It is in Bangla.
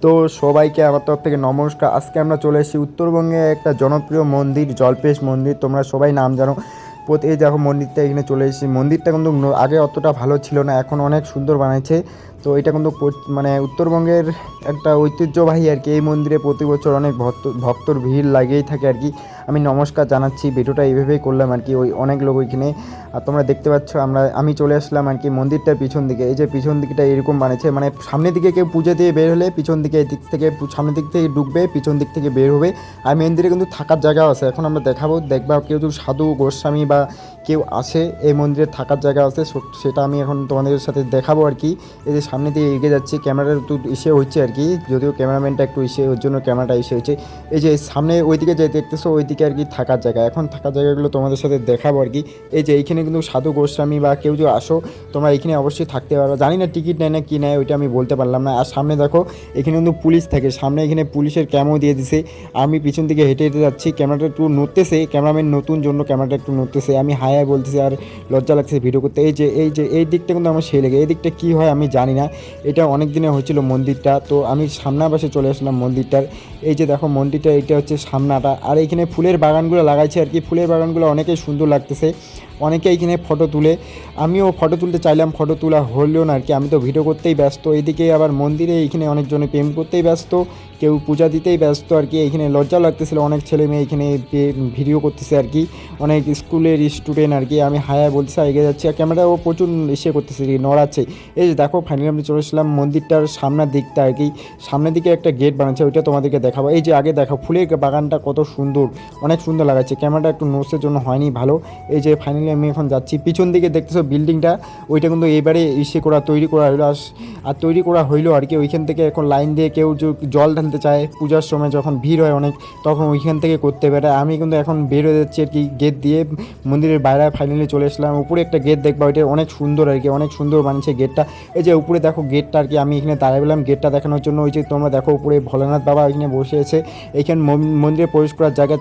তো সবাইকে আমার তরফ থেকে নমস্কার। আজকে আমরা চলে এসেছি উত্তরবঙ্গে একটা জনপ্রিয় মন্দির, জল্পেশ মন্দির। তোমরা সবাই নাম জানো। এই দেখো মন্দিরটা, এখানে চলে এসেছি। মন্দিরটা কিন্তু আগে অতটা ভালো ছিল না, এখন অনেক সুন্দর বানাইছে। তো এটা কিন্তু মানে উত্তরবঙ্গের একটা ঐতিহ্যবাহী আর কি। এই মন্দিরে প্রতি বছর অনেক ভক্তর ভিড় লাগিয়েই থাকে আর কি। আমি নমস্কার জানাচ্ছি, ভিডিওটা এইভাবেই করলাম আর কি। ওই অনেক লোক ওইখানে, আর তোমরা দেখতে পাচ্ছ আমি চলে আসলাম আর কি মন্দিরটার পিছন দিকে। এই যে পিছন দিকটা এরকম বানিয়েছে, মানে সামনের দিকে কেউ পুজো দিয়ে বের হলে পিছন দিকে এদিক থেকে সামনের দিক থেকে ঢুকবে, পিছন দিক থেকে বের হবে। আর মন্দিরে কিন্তু থাকার জায়গাও আছে, এখন আমরা দেখাবো। দেখবা কেউ যদি সাধু গোস্বামী বা কেউ আসে, এই মন্দিরে থাকার জায়গা আছে, সেটা আমি এখন তোমাদের সাথে দেখাবো আর কি। এই যে সামনে দিয়ে এগিয়ে যাচ্ছি, ক্যামেরার একটু ইসে হচ্ছে আর কি, যদিও ক্যামেরাম্যানটা একটু ইসে, ওর জন্য ক্যামেরাটা ইসে হচ্ছে। এই যে সামনে ওইদিকে যে দেখতেছো, ওইদিকে আর কি থাকার জায়গা। এখন থাকার জায়গাগুলো তোমাদের সাথে দেখাবো আর কি। এই যে এইখানে কিন্তু সাধু গোস্বামী বা কেউ যদি আসো, তোমরা এখানে অবশ্যই থাকতে পারো। জানি না টিকিট নেয় না কি নেয়, ওইটা আমি বলতে পারলাম না। আর সামনে দেখো এখানে কিন্তু পুলিশ থাকে, সামনে এখানে পুলিশের ক্যামও দিয়ে দিছে। আমি পিছন দিকে হেঁটে হেঁটে যাচ্ছি, ক্যামেরাটা একটু নড়তেছে, ক্যামেরাম্যান নতুন জন্য ক্যামেরাটা একটু নড়তেছে। আমি হাই হাই বলতেছি আর লজ্জা লাগছে ভিডিও করতে। এই দিকটা কিন্তু আমার সেই লেগে, এই দিকটা কী হয় আমি জানি না। এটা অনেক দিনে হয়েছিল মন্দিরটা, তো আমি সামনা পাশে চলে আসলাম মন্দিরটার। এই যে দেখো মন্দিরটা, এটা হচ্ছে সামনাটা। আর এইখানে ফুলের বাগানগুলো লাগাইছে আর কি। ফুলের বাগানগুলো অনেকেই সুন্দর লাগতেছে, অনেকে এইখানে ফটো তুলে। আমিও ফটো তুলতে চাইলাম, ফটো তোলা হলো না আর কি। আমি তো ভিডিও করতেই ব্যস্ত, এইদিকে আবার মন্দিরে এইখানে অনেকজনে প্রেম করতেই ব্যস্ত, কেউ পূজা দিতেই ব্যস্ত আর কি। এইখানে লজ্জা লাগতেছিল, অনেক ছেলে মেয়ে এইখানে ভিডিও করতেছে আর কি, অনেক স্কুলের স্টুডেন্ট আর কি। আমি হায়া বলছি, এগিয়ে যাচ্ছি, আর ক্যামেরাও প্রচুর ইসে করতেছে, নড়াচ্ছে। এই যে দেখো ফাইনালি আমি চলে এসলাম মন্দিরটার সামনের দিকটা আর কি। সামনের দিকে একটা গেট বানাচ্ছে, ওইটা তোমাদেরকে দেখাবো। এই যে আগে দেখো ফুলের বাগানটা কত সুন্দর, অনেক সুন্দর লাগাচ্ছে। ক্যামেরাটা একটু নোসের জন্য হয়নি ভালো। এই যে ফাইনালি আমি এখন যাচ্ছি, পিছন দিকে দেখতেছো বিল্ডিংটা, ওইটা কিন্তু এবারে তৈরি করা হইলো। আর তৈরি করা হইলো আর কি। ওইখান থেকে এখন লাইন দিয়ে কেউ জল ঢালতে চায় পূজার সময়, যখন ভিড় হয় অনেক, তখন ওইখান থেকে করতে পারে। আমি কিন্তু এখন বের হয়ে যাচ্ছি আর কি গেট দিয়ে, মন্দিরের বাইরে ফাইনালি চলে আসলাম। উপরে একটা গেট দেখবা, ওইটা অনেক সুন্দর আর কি, অনেক সুন্দর বানিয়েছে গেটটা। এই যে উপরে দেখো গেটটা আর কি, আমি এখানে দাঁড়িয়ে পেলাম গেটটা দেখানোর জন্য। ওই যে তোমরা দেখো উপরে ভোলানাথ বাবা এখানে বসে আছে। এইখানে মন্দিরে প্রবেশ করার জায়গা।